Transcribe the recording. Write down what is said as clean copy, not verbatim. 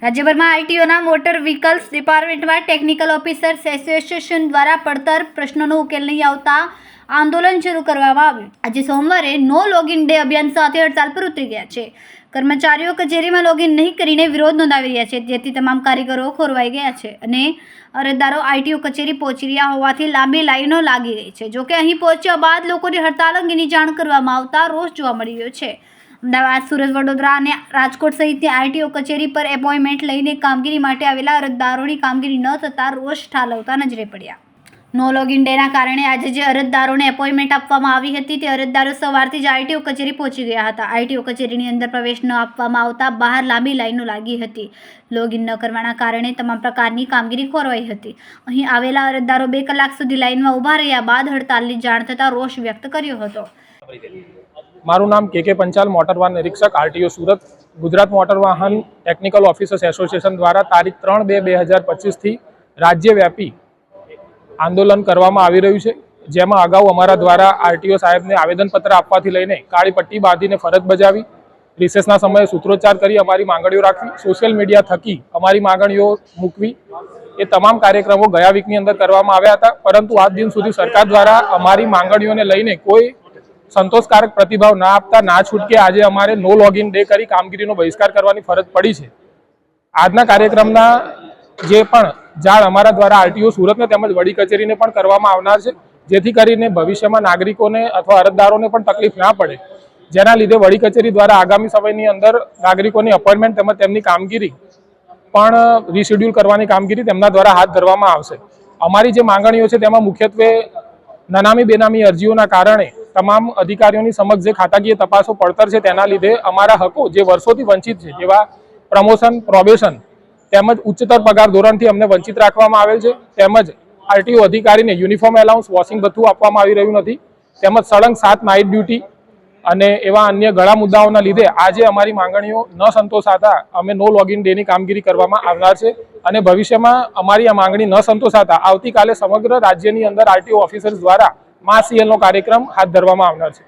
રાજ્યભરમાં આરટીઓના motor vehicles ડિપાર્ટમેન્ટમાં ટેકનિકલ ઓફિસર્સ એસોસિએશન દ્વારા પડતર પ્રશ્નોનો ઉકેલ નહીં આવતા આંદોલન શરૂ કરવામાં આવ્યું। આજે સોમવારે નો લોગિન ડે અભિયાન સાથે હડતાલ પર ઉતરી ગયા છે। કર્મચારીઓ કચેરીમાં લોગિન નહીં કરીને વિરોધ નોંધાવી રહ્યા છે, જેથી તમામ કારીગરો ખોરવાઈ ગયા છે અને અરજદારો આરટીઓ કચેરી પહોંચી રહ્યા હોવાથી લાંબી લાઈનો લાગી ગઈ છે। જોકે અહીં પહોંચ્યા બાદ લોકોની હડતાલ અંગેની જાણ કરવામાં આવતા રોષ જોવા મળી રહ્યો છે। અમદાવાદ, સુરત, વડોદરા અને રાજકોટ સહિતની આરટીઓ કચેરી પર એપોઇન્ટમેન્ટ લઈને કામગીરી માટે આવેલા અરજદારોની કામગીરી ન થતાં રોષ ઠાલવતા નજરે પડ્યા। નો લોગિન ડેના કારણે આજે જે અરજદારોને એપોઇન્ટમેન્ટ આપવામાં આવી હતી તે અરજદારો સવારથી જ આરટીઓ કચેરી પહોંચી ગયા હતા। આરટીઓ કચેરીની અંદર પ્રવેશ ન આપવામાં આવતા બહાર લાંબી લાઈનો લાગી હતી। લોગિન ન કરવાના કારણે તમામ પ્રકારની કામગીરી ખોરવાઈ હતી। અહીં આવેલા અરજદારો 2 કલાક સુધી લાઈનમાં ઊભા રહ્યા બાદ હડતાલની જાણ થતાં રોષ વ્યક્ત કર્યો હતો। મારું નામ કે પંચાલ, મોટર વાહન નિરીક્ષક, આરટીઓ સુરત। ગુજરાત મોટર વાહન ટેકનિકલ ઓફિસર્સ એસોસિએશન દ્વારા તારીખ 3/2/2025 થી રાજ્યવ્યાપી આંદોલન કરવામાં આવી રહ્યું છે, જેમાં અગાઉ અમારા દ્વારા આરટીઓ સાહેબને આવેદનપત્ર આપવાથી લઈને કાળી પટ્ટી બાંધીને ફરજ બજાવી, રિસેસના સમયે સૂત્રોચ્ચાર કરી અમારી માંગણીઓ રાખવી, સોશિયલ મીડિયા થકી અમારી માંગણીઓ મૂકવી, એ તમામ કાર્યક્રમો ગયા વીકની અંદર કરવામાં આવ્યા હતા। પરંતુ આજ દિન સુધી સરકાર દ્વારા અમારી માંગણીઓને લઈને કોઈ સંતોષકારક પ્રતિભાવ ના આપતા ના છૂટકે આજે અમારે નો લોગિન ડે કરી કામગીરીનો બહિષ્કાર કરવાની ફરજ પડી છે। આજના કાર્યક્રમના જે પણ જાણ અમારા દ્વારા આરટીઓ સુરતને તેમજ વડી કચેરીને પણ કરવામાં આવનાર છે, જેથી કરીને ભવિષ્યમાં નાગરિકોને અથવા અરજદારોને પણ તકલીફ ના પડે, જેના લીધે વડી કચેરી દ્વારા આગામી સમયની અંદર નાગરિકોની અપોઇન્ટમેન્ટ તેમજ તેમની કામગીરી પણ રીશેડ્યુલ કરવાની કામગીરી તેમના દ્વારા હાથ ધરવામાં આવશે। અમારી જે માંગણીઓ છે તેમાં મુખ્યત્વે નનામી બેનામી અરજીઓના કારણે તમામ અધિકારીઓની સમક્ષ જે ખાતાકીય તપાસો પડતર છે તેના લીધે અમારા હકો જે વર્ષોથી વંચિત છે, જેવા પ્રમોશન, પ્રોબેશન તેમજ ઉચ્ચતર પગાર ધોરણથી અમને વંચિત રાખવામાં આવેલ છે, તેમજ આરટીઓ અધિકારીને યુનિફોર્મ એલાઉન્સ, વોશિંગ ભથ્થું આપવામાં આવી રહ્યું નથી, તેમજ સળંગ 7 નાઇટ ડ્યુટી અને એવા અન્ય ઘણા મુદ્દાઓના લીધે આજે અમારી માંગણીઓ ન સંતોષાતા અમે નો લોગિન ડેની કામગીરી કરવામાં આવનાર છે અને ભવિષ્યમાં અમારી આ માંગણી ન સંતોષાતા આવતીકાલે સમગ્ર રાજ્યની અંદર આરટીઓ ઓફિસર્સ દ્વારા માસ સીએલનો કાર્યક્રમ હાથ ધરવામાં આવનાર છે।